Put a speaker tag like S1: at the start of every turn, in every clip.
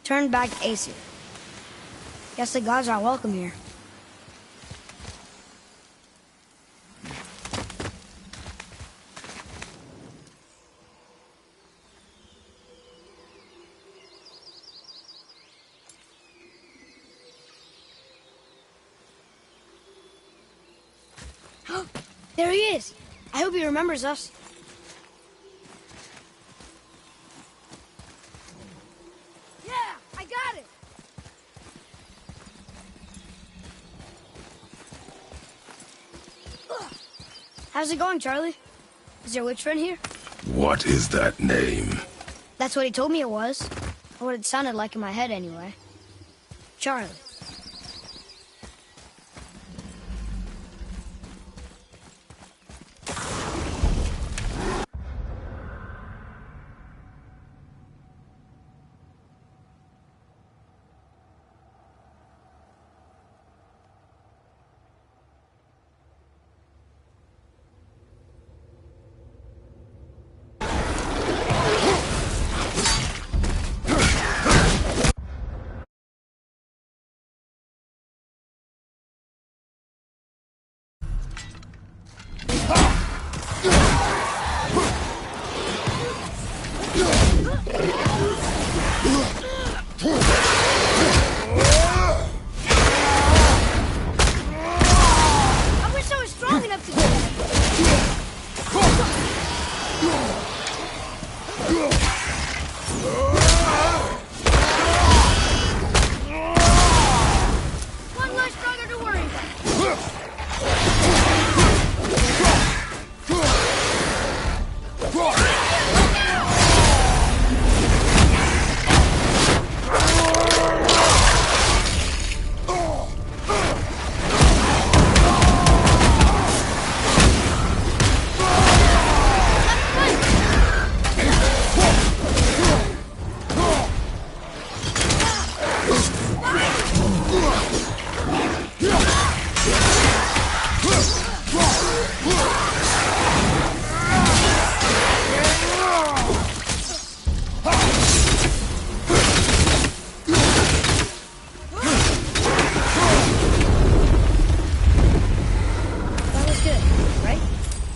S1: turned back to Aesir. Guess the gods aren't welcome here. There he is! I hope he remembers us. Yeah, I got it! Ugh. How's it going, Charlie? Is your witch friend here?
S2: What is that name?
S1: That's what he told me it was. Or what it sounded like in my head, anyway. Charlie.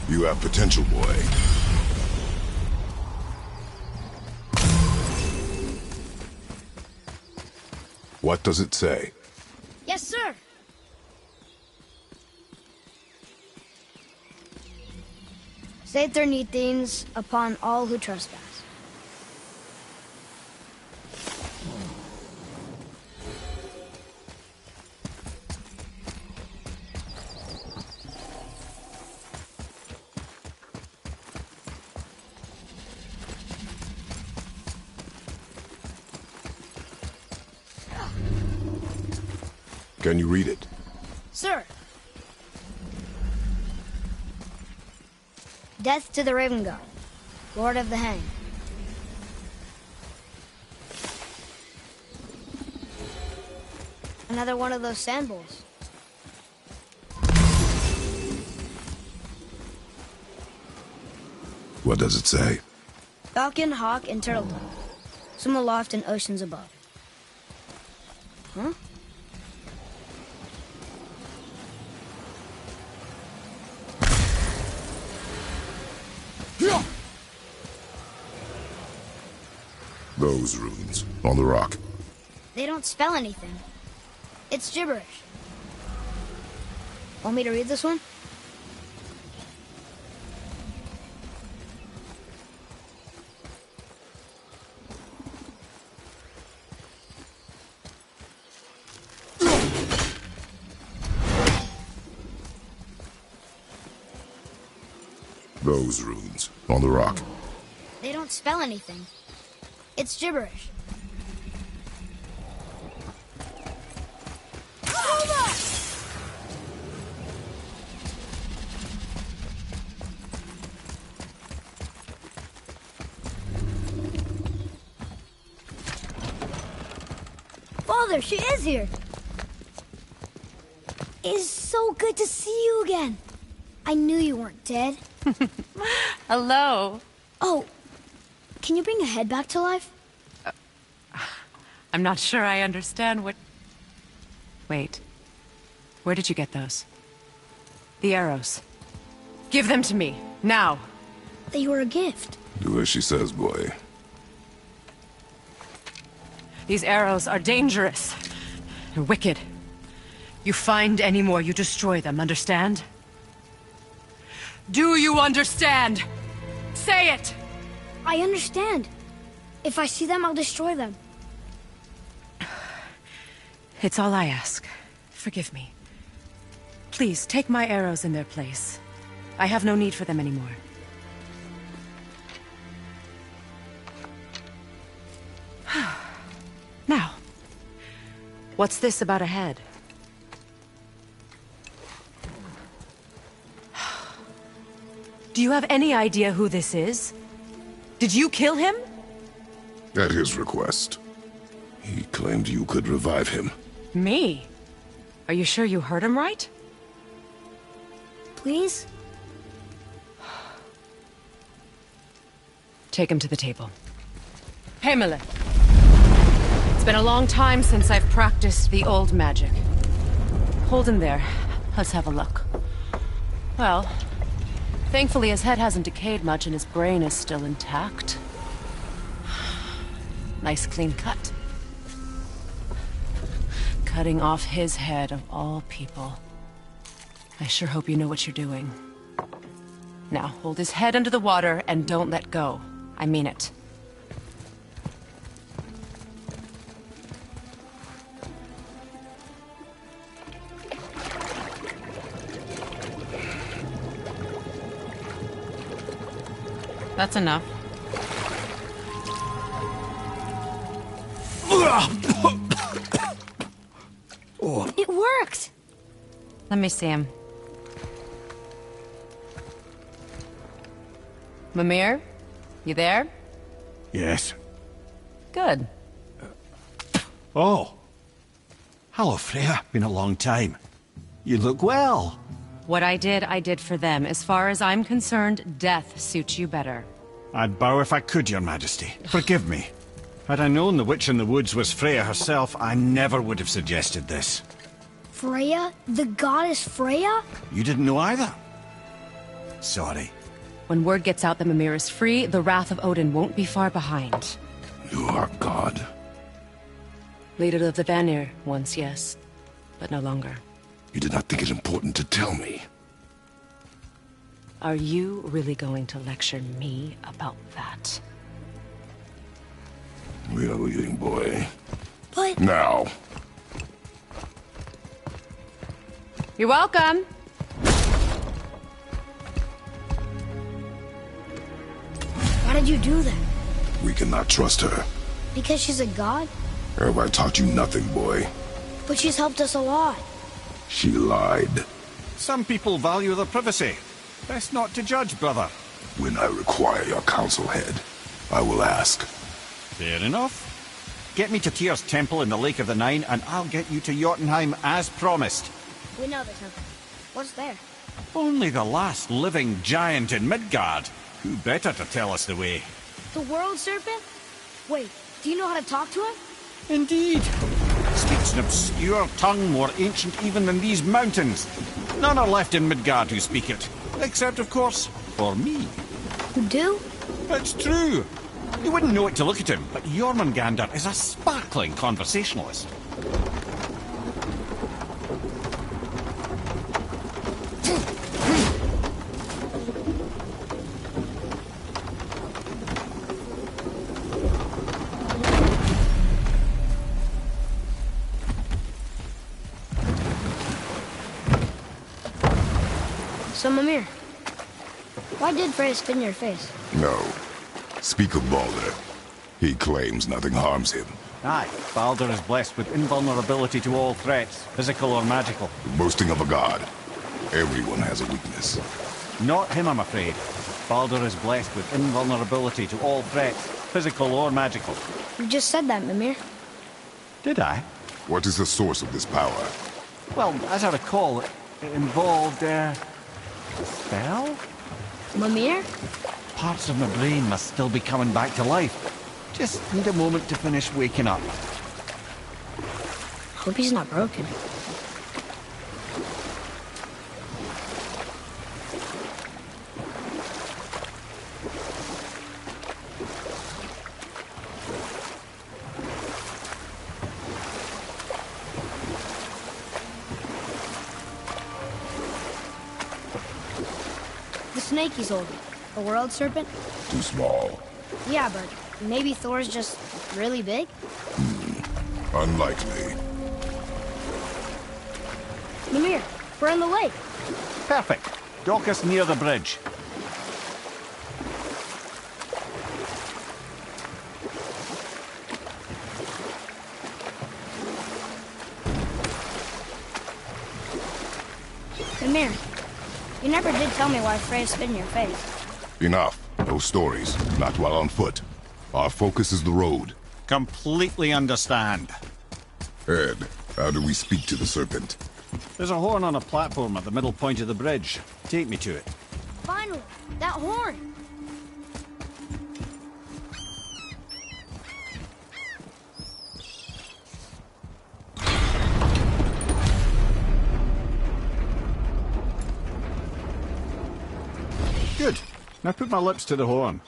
S2: You have potential, boy. What does it say?
S1: Yes, sir. Saith their Neathines upon all who trespass.
S2: Can you read it?
S1: Sir. Death to the Raven God, Lord of the Hang. Another one of those sand bowls.
S2: What does it say?
S1: Falcon, hawk, and turtle dove. Swim aloft in oceans above. Huh?
S2: Those runes on the rock.
S1: They don't spell anything. It's gibberish. Want me to read this one?
S2: Those runes on the rock.
S1: They don't spell anything. It's gibberish. Father, she is here. It is so good to see you again. I knew you weren't dead.
S3: Hello.
S1: Oh, can you bring a head back to life?
S3: I'm not sure I understand what... Wait. Where did you get those? The arrows. Give them to me, now!
S1: They were a gift.
S2: Do as she says, boy.
S3: These arrows are dangerous. They're wicked. You find any more, you destroy them, understand? Do you understand? Say it!
S1: I understand. If I see them, I'll destroy them.
S3: It's all I ask. Forgive me. Please, take my arrows in their place. I have no need for them anymore. Now, what's this about a head? Do you have any idea who this is? Did you kill him?
S2: At his request. He claimed you could revive him.
S3: Me? Are you sure you heard him right?
S1: Please?
S3: Take him to the table. Heimele. It's been a long time since I've practiced the old magic. Hold him there. Let's have a look. Well, thankfully his head hasn't decayed much and his brain is still intact. Nice clean cut. Cutting off his head of all people. I sure hope you know what you're doing. Now, hold his head under the water and don't let go. I mean it. That's enough.
S1: It worked!
S3: Let me see him. Mimir? You there?
S4: Yes.
S3: Good.
S4: Oh. Hello, Freya. Been a long time. You look well.
S3: What I did for them. As far as I'm concerned, death suits you better.
S4: I'd bow if I could, Your Majesty. Forgive me. Had I known the witch in the woods was Freya herself, I never would have suggested this.
S1: Freya? The goddess Freya?
S4: You didn't know either? Sorry.
S3: When word gets out that Mimir is free, the wrath of Odin won't be far behind.
S2: You are God.
S3: Leader of the Vanir, once, yes. But no longer.
S2: You did not think it important to tell me.
S3: Are you really going to lecture me about that?
S2: We are leaving, boy.
S1: But...
S2: Now.
S3: You're welcome!
S1: Why did you do that?
S2: We cannot trust her.
S1: Because she's a god?
S2: Have I taught you nothing, boy?
S1: But she's helped us a lot.
S2: She lied.
S4: Some people value their privacy. Best not to judge, brother.
S2: When I require your council head, I will ask.
S4: Fair enough. Get me to Tyr's temple in the Lake of the Nine, and I'll get you to Jotunheim as promised.
S1: We know the temple. What's there?
S4: Only the last living giant in Midgard. Who better to tell us the way?
S1: The world serpent? Wait, do you know how to talk to him?
S4: Indeed. Speaks an obscure tongue more ancient even than these mountains. None are left in Midgard who speak it. Except, of course, for me.
S1: You do?
S4: It's true. You wouldn't know it to look at him, but Jormungandr is a sparkling conversationalist.
S1: So, Mimir, why did Freya spit in your face?
S2: No. Speak of Baldur. He claims nothing harms him.
S4: Aye, Baldur is blessed with invulnerability to all threats, physical or magical.
S2: The boasting of a god. Everyone has a weakness.
S4: Not him, I'm afraid. Baldur is blessed with invulnerability to all threats, physical or magical.
S1: You just said that, Mimir.
S4: Did I?
S2: What is the source of this power?
S4: Well, as I recall, it involved, a spell?
S1: Mimir?
S4: Parts of my brain must still be coming back to life. Just need a moment to finish waking up.
S1: Hope he's not broken. The snake he's holding. A world serpent?
S2: Too small.
S1: Yeah, but maybe Thor's just really big?
S2: Unlikely.
S1: Mimir, we're on the lake.
S4: Perfect. Dock us near the bridge.
S1: Mimir, you never did tell me why Freya spit in your face.
S2: Enough. No stories. Not while on foot. Our focus is the road.
S4: Completely understand.
S2: Ed, how do we speak to the serpent?
S4: There's a horn on a platform at the middle point of the bridge. Take me to it.
S1: Finally, that horn!
S4: Good. Now put my lips to the horn.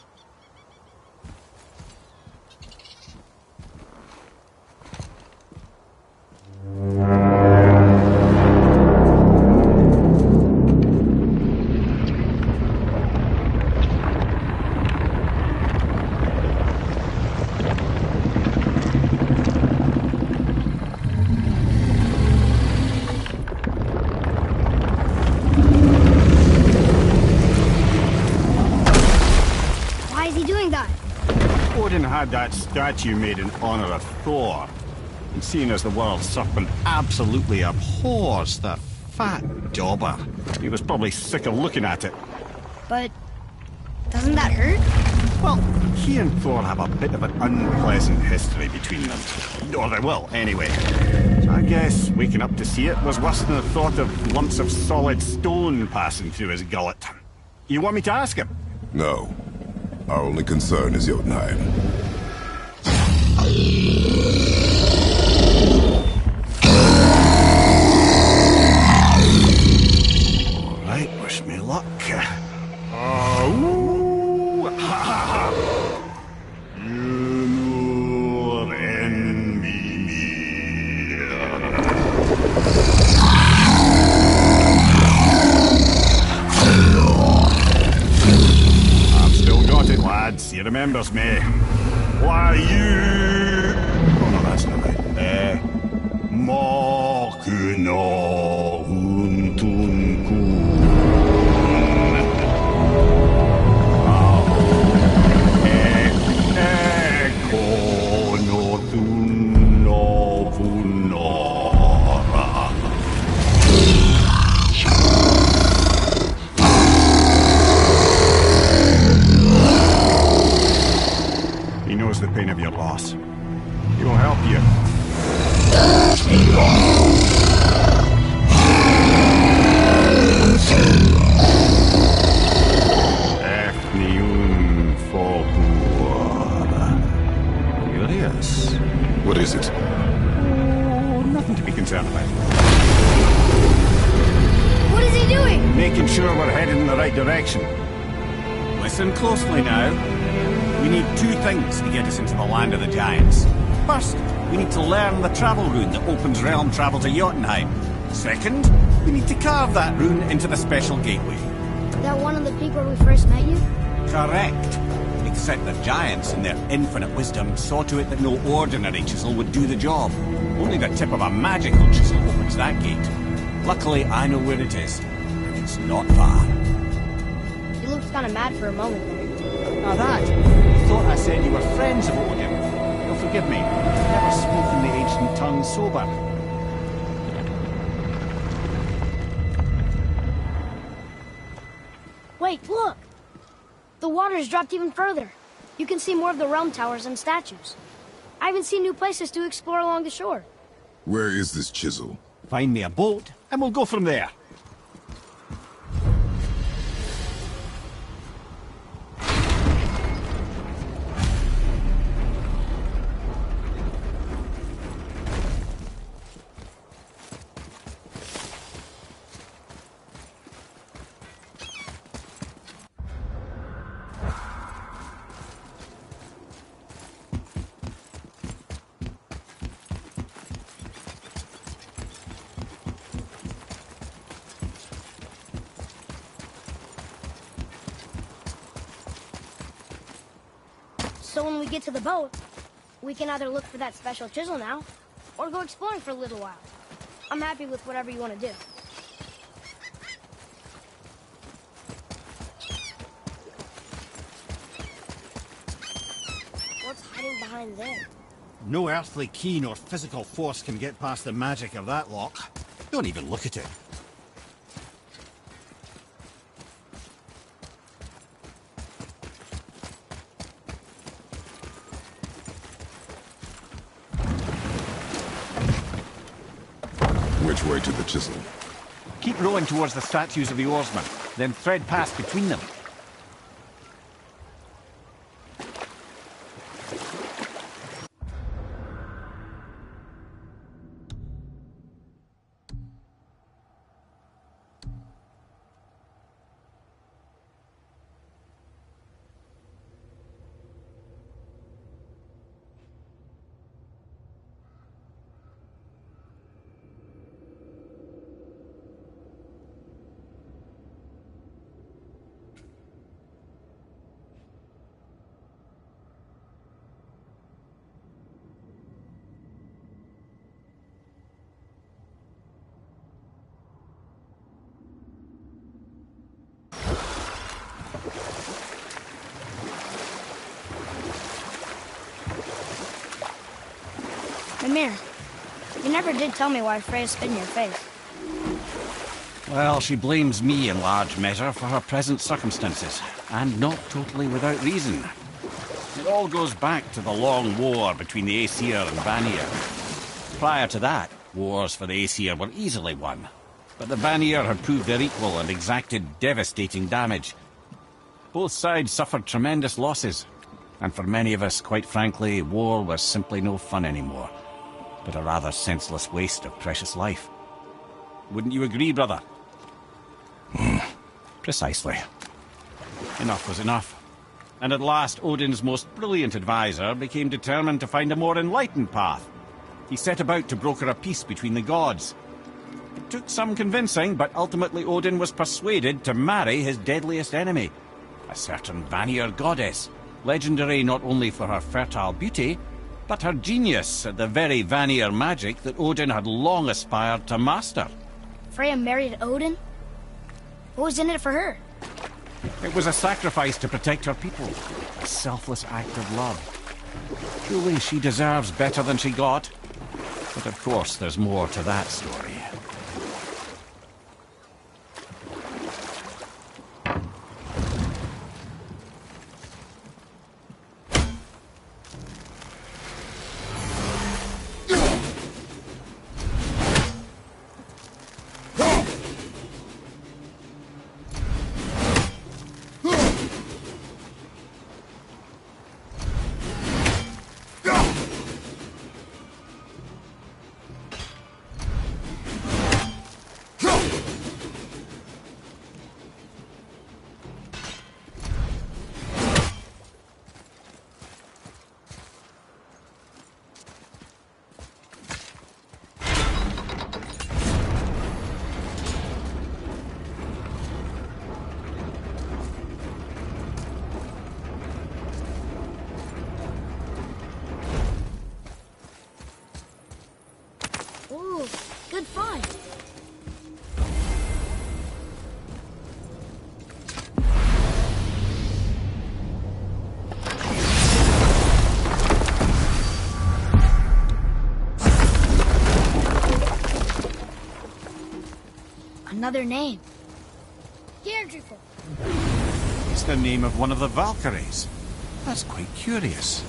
S1: Why is he doing that?
S4: Odin had that statue made in honor of Thor. And seeing as the world serpent absolutely abhors that fat dauber, he was probably sick of looking at it.
S1: But doesn't that hurt?
S4: Well, he and Thor have a bit of an unpleasant history between them. Or they will, anyway. So I guess waking up to see it was worse than the thought of lumps of solid stone passing through his gullet. You want me to ask him?
S2: No. Our only concern is Jotunheim.
S4: Alright, wish me luck. Ooh, ha, ha, ha. Nur en Mimir. I've still got it, lads. He remembers me. Why you... Oh no, that's not right. Mokuno Huntunkun. He knows the pain of your loss. He will help you. Efniun Fogur. Curious.
S2: What is it?
S4: Oh, nothing to be concerned about.
S1: What is he doing?
S4: Making sure we're headed in the right direction. Listen closely now. We need two things to get us into the land of the giants. First, we need to learn the travel rune that opens realm travel to Jotunheim. Second, we need to carve that rune into the special gateway.
S1: That one on the peak where we first met you?
S4: Correct. Except the giants, in their infinite wisdom, saw to it that no ordinary chisel would do the job. Only the tip of a magical chisel opens that gate. Luckily, I know where it is, and it's not far.
S1: You looked kind of mad for a moment there.
S4: Now that, you thought I said you were friends of Odin. You'll forgive me. I've never spoken the ancient tongue sober.
S1: Wait, look! The water's dropped even further. You can see more of the realm towers and statues. I even see new places to explore along the shore.
S2: Where is this chisel?
S4: Find me a boat, and we'll go from there.
S1: So when we get to the boat, we can either look for that special chisel now, or go exploring for a little while. I'm happy with whatever you want to do. What's hiding behind there?
S4: No earthly key nor physical force can get past the magic of that lock. Don't even look at it.
S2: Which way to the chisel?
S4: Keep rowing towards the statues of the oarsmen, then thread past between them.
S1: Mimir, you never did tell me why Freya spit in your face.
S4: Well, she blames me in large measure for her present circumstances, and not totally without reason. It all goes back to the long war between the Aesir and Vanir. Prior to that, wars for the Aesir were easily won, but the Vanir had proved their equal and exacted devastating damage. Both sides suffered tremendous losses, and for many of us, quite frankly, war was simply no fun anymore, but a rather senseless waste of precious life. Wouldn't you agree, brother? Precisely. Enough was enough. And at last, Odin's most brilliant advisor became determined to find a more enlightened path. He set about to broker a peace between the gods. It took some convincing, but ultimately Odin was persuaded to marry his deadliest enemy, a certain Vanir goddess, legendary not only for her fertile beauty, but her genius at the very Vanir magic that Odin had long aspired to master.
S1: Freya married Odin? What was in it for her?
S4: It was a sacrifice to protect her people, a selfless act of love. Truly, she deserves better than she got. But of course, there's more to that story.
S1: Ooh, good find. Another name. Deirdreful.
S4: It's the name of one of the Valkyries. That's quite curious.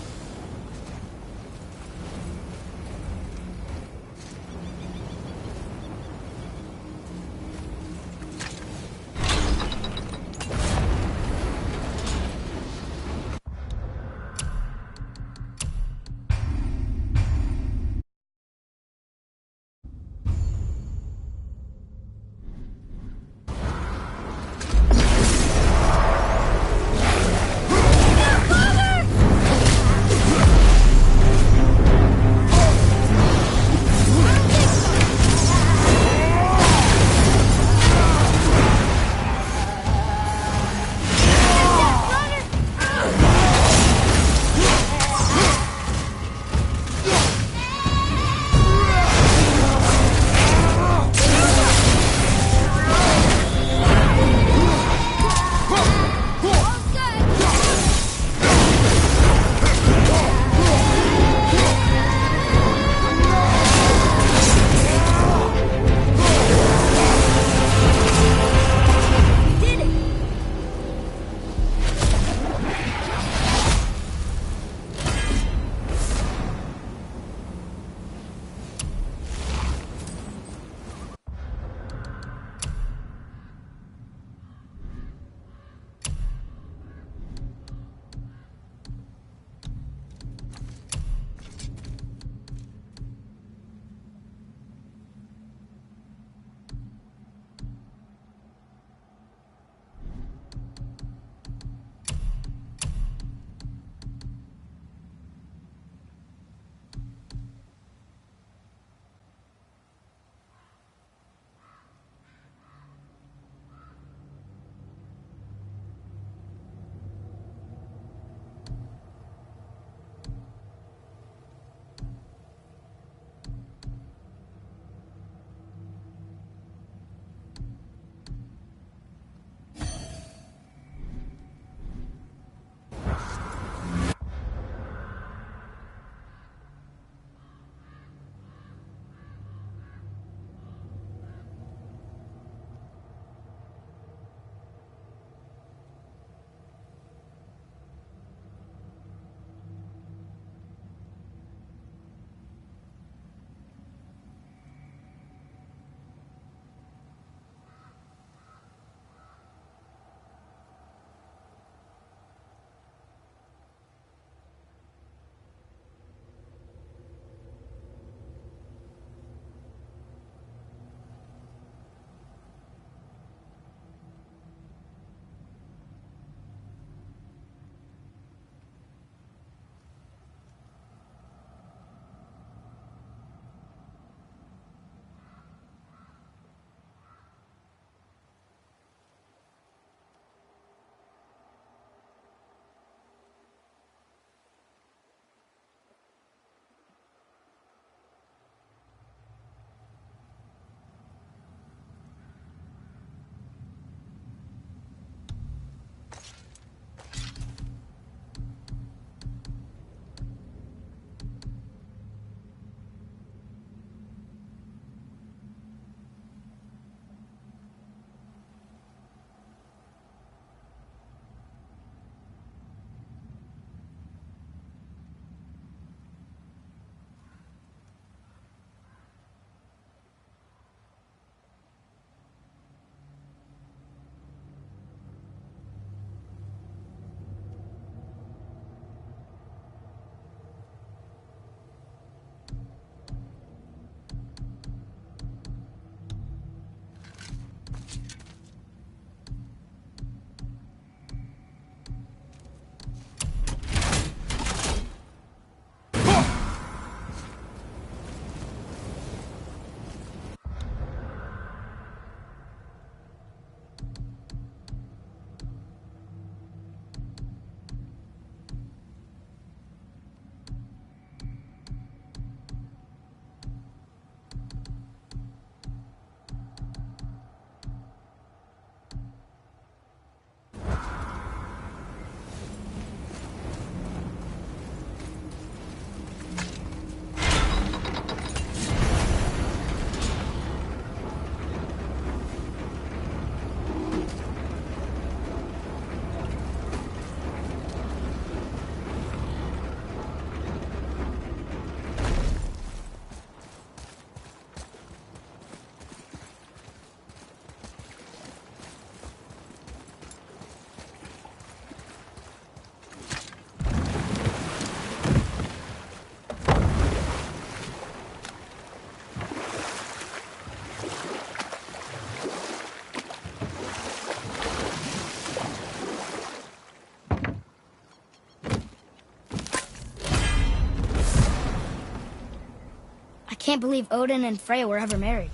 S1: can't believe Odin and Freya were ever married.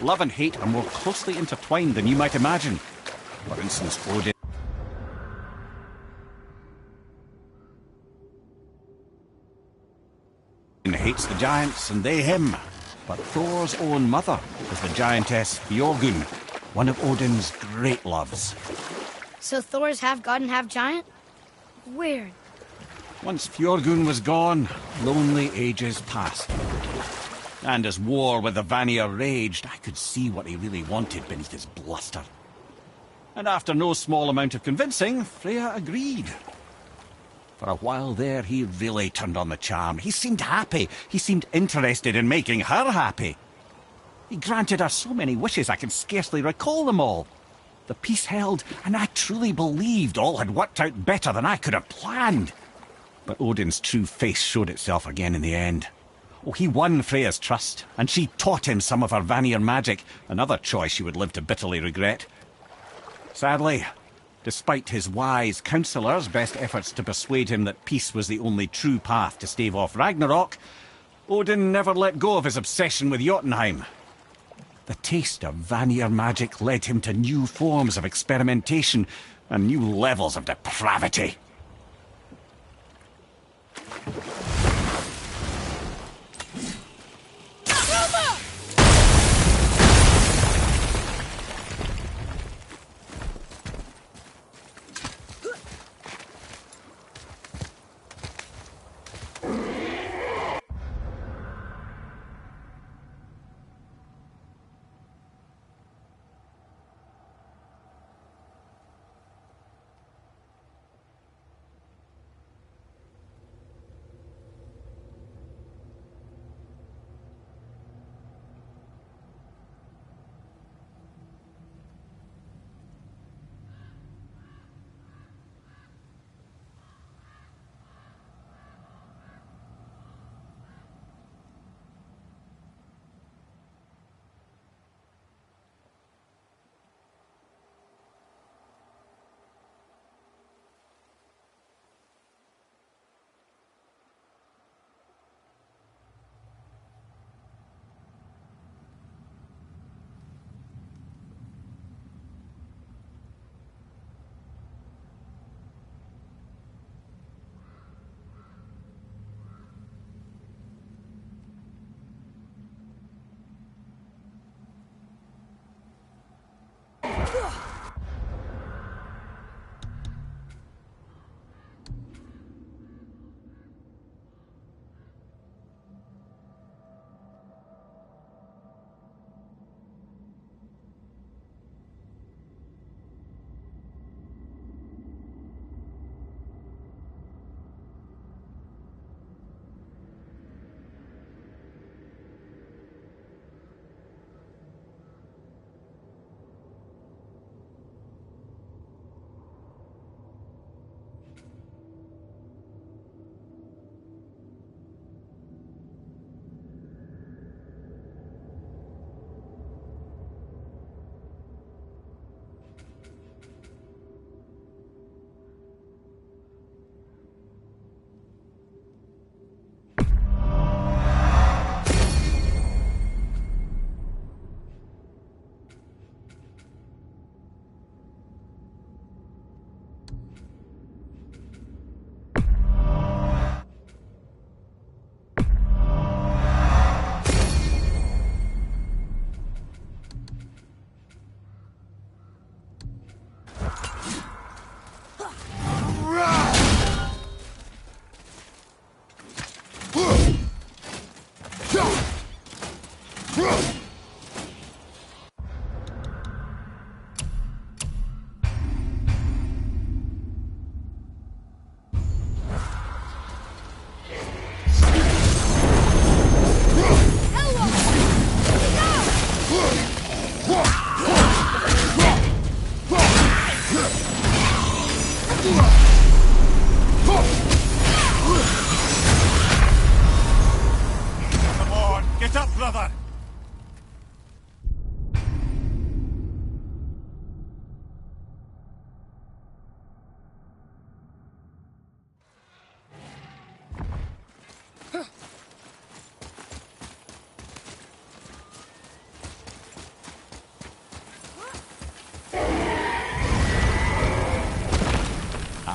S4: Love and hate are more closely intertwined than you might imagine. For instance, Odin hates the giants and they him. But Thor's own mother is the giantess Bjorgun, one of Odin's great loves.
S1: So Thor's half god and half giant? Weird.
S4: Once Fjorgun was gone, lonely ages passed. And as war with the Vanir raged, I could see what he really wanted beneath his bluster. And after no small amount of convincing, Freya agreed. For a while there, he really turned on the charm. He seemed happy. He seemed interested in making her happy. He granted her so many wishes I can scarcely recall them all. The peace held, and I truly believed all had worked out better than I could have planned. But Odin's true face showed itself again in the end. Oh, he won Freya's trust, and she taught him some of her Vanir magic, another choice she would live to bitterly regret. Sadly, despite his wise counsellors' best efforts to persuade him that peace was the only true path to stave off Ragnarok, Odin never let go of his obsession with Jotunheim. The taste of Vanir magic led him to new forms of experimentation and new levels of depravity.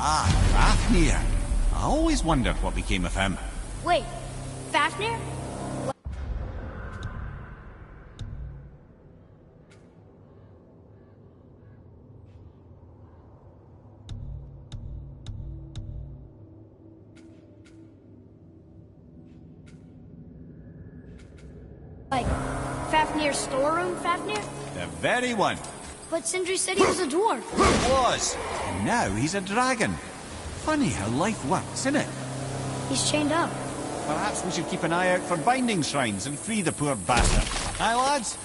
S4: Ah, Fafnir. I always wondered what became of him.
S1: Wait, Fafnir? Like, Fafnir's storeroom, Fafnir?
S4: The very one.
S1: But Sindri said he was a dwarf.
S4: Was. And now he's a dragon. Funny how life works, isn't it?
S1: He's chained up.
S4: Perhaps we should keep an eye out for binding shrines and free the poor bastard. Aye, lads?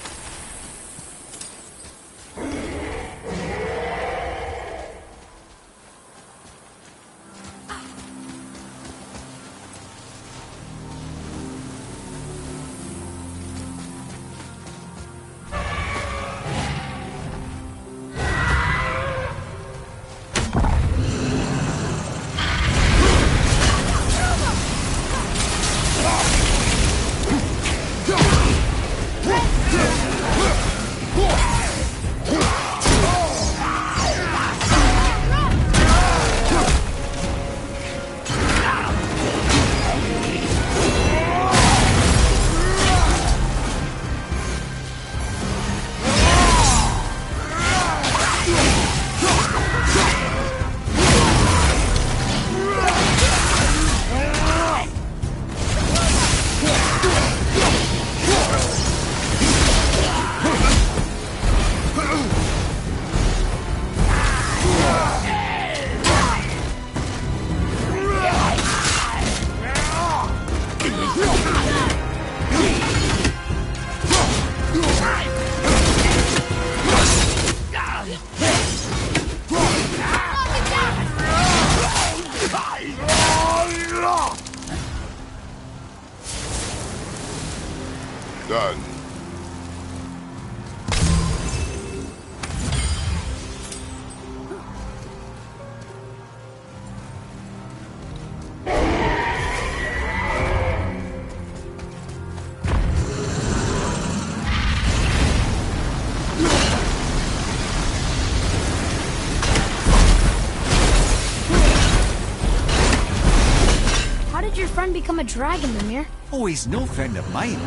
S2: Done.
S1: How did your friend become a dragon, Mimir?
S4: Oh, he's no friend of mine.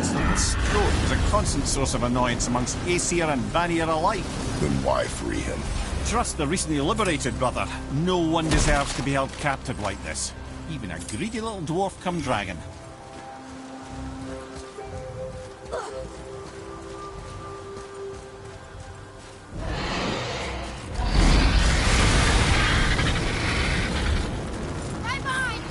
S4: This little scrote was a constant source of annoyance amongst Aesir and Vanir alike.
S2: Then why free him?
S4: Trust the recently liberated, brother. No one deserves to be held captive like this. Even a greedy little dwarf come dragon.
S1: Right behind!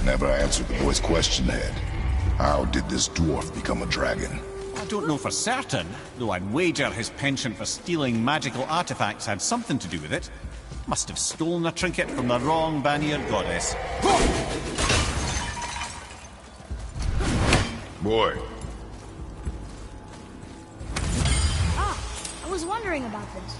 S2: Never answered the boy's question, Head. How did this dwarf become a dragon?
S4: I don't know for certain, though I'd wager his penchant for stealing magical artifacts had something to do with it. Must have stolen a trinket from the wrong Vanir goddess.
S2: Boy,
S1: I was wondering about this.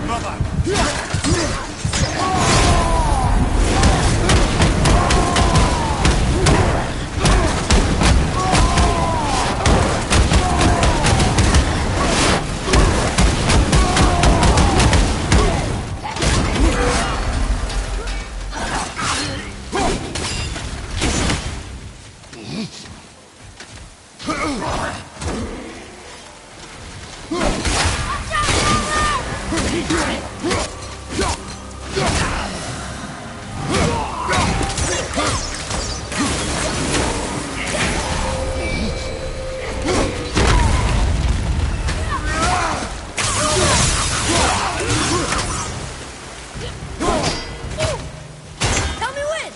S4: Here, brother!
S1: Tell me when!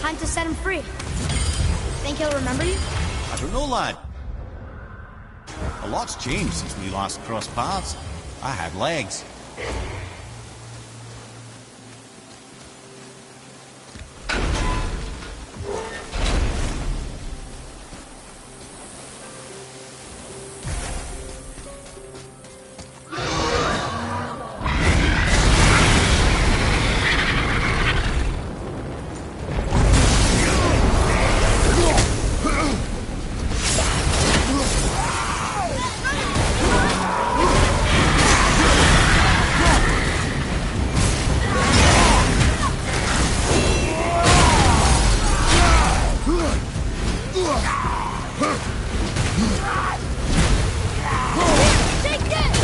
S1: Time to set him free. Think he'll remember you?
S4: I don't know, lad. A lot's changed since we last crossed paths. I had legs.
S1: Take this!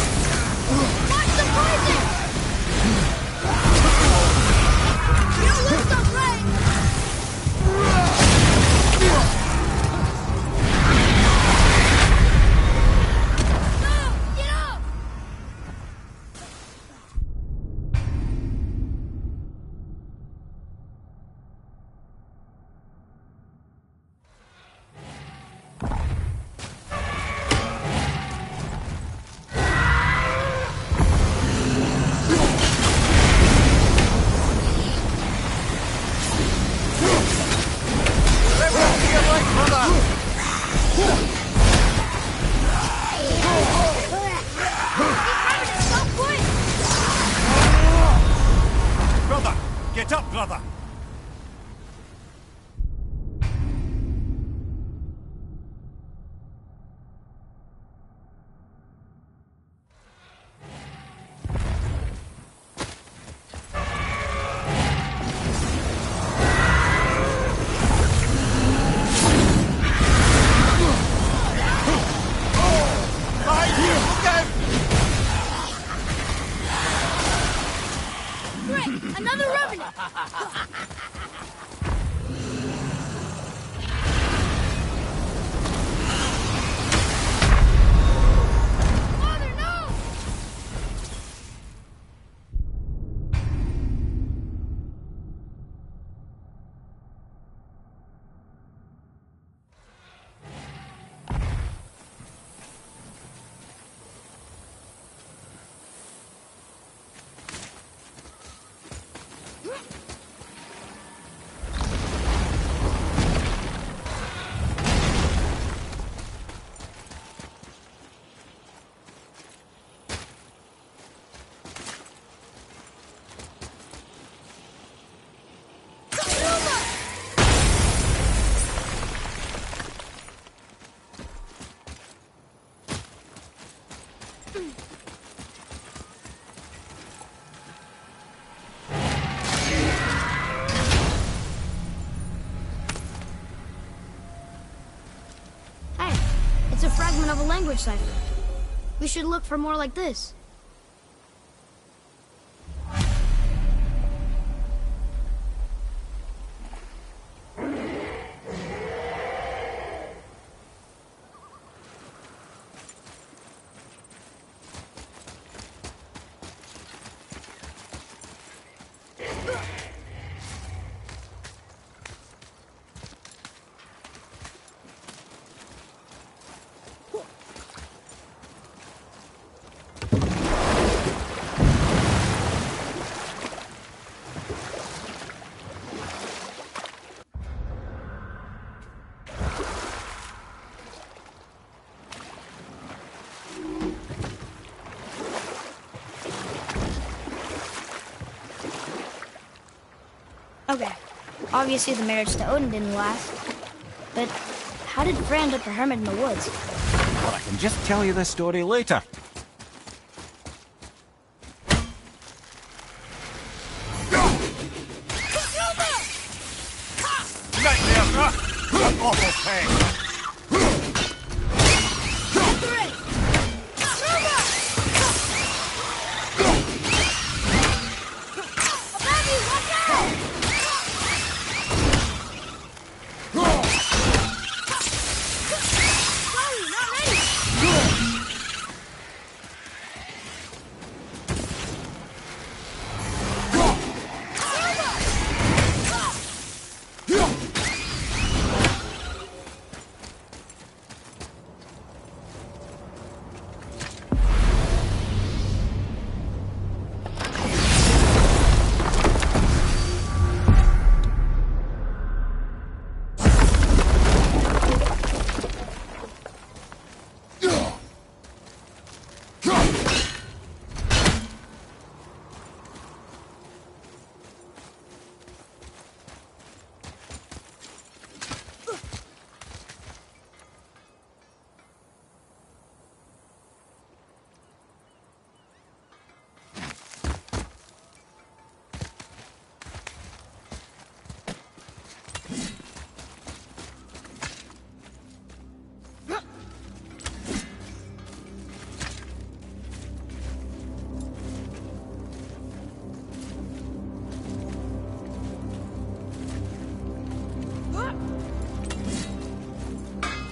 S1: Watch the poison! You lift the leg! No! Get up! So quick!
S4: Brother! Get up, brother! Behind you! Look out!
S1: Great! Another revenant! Father, no! Hey, it's a fragment of a language cipher. We should look for more like this. Okay, obviously the marriage to Odin didn't last. But how did Frey end up a hermit in the woods?
S4: Well, I can just tell you the story later. Right there, awful pain.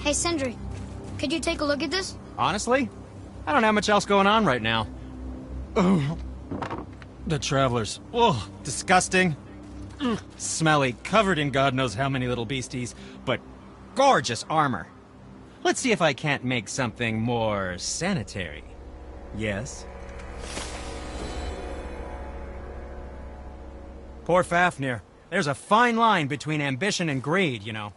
S1: Hey, Sindri, could you take a look at this?
S5: Honestly, I don't have much else going on right now. Ugh. The Travelers. Oh, disgusting. Ugh. Smelly, covered in God knows how many little beasties, but gorgeous armor. Let's see if I can't make something more sanitary. Yes? Poor Fafnir. There's a fine line between ambition and greed, you know.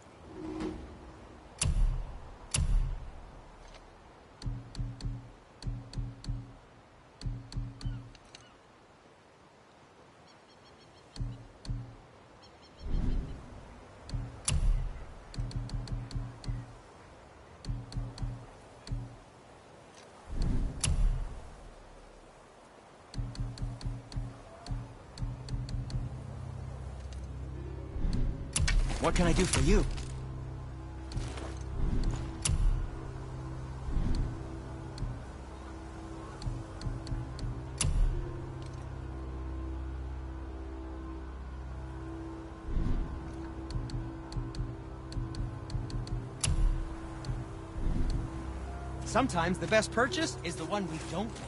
S5: What can I do for you? Sometimes the best purchase is the one we don't make.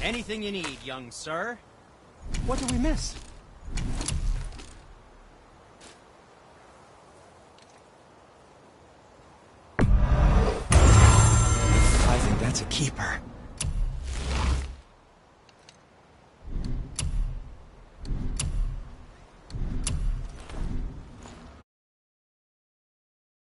S5: Anything you need, young sir. What did we miss? I think that's a keeper.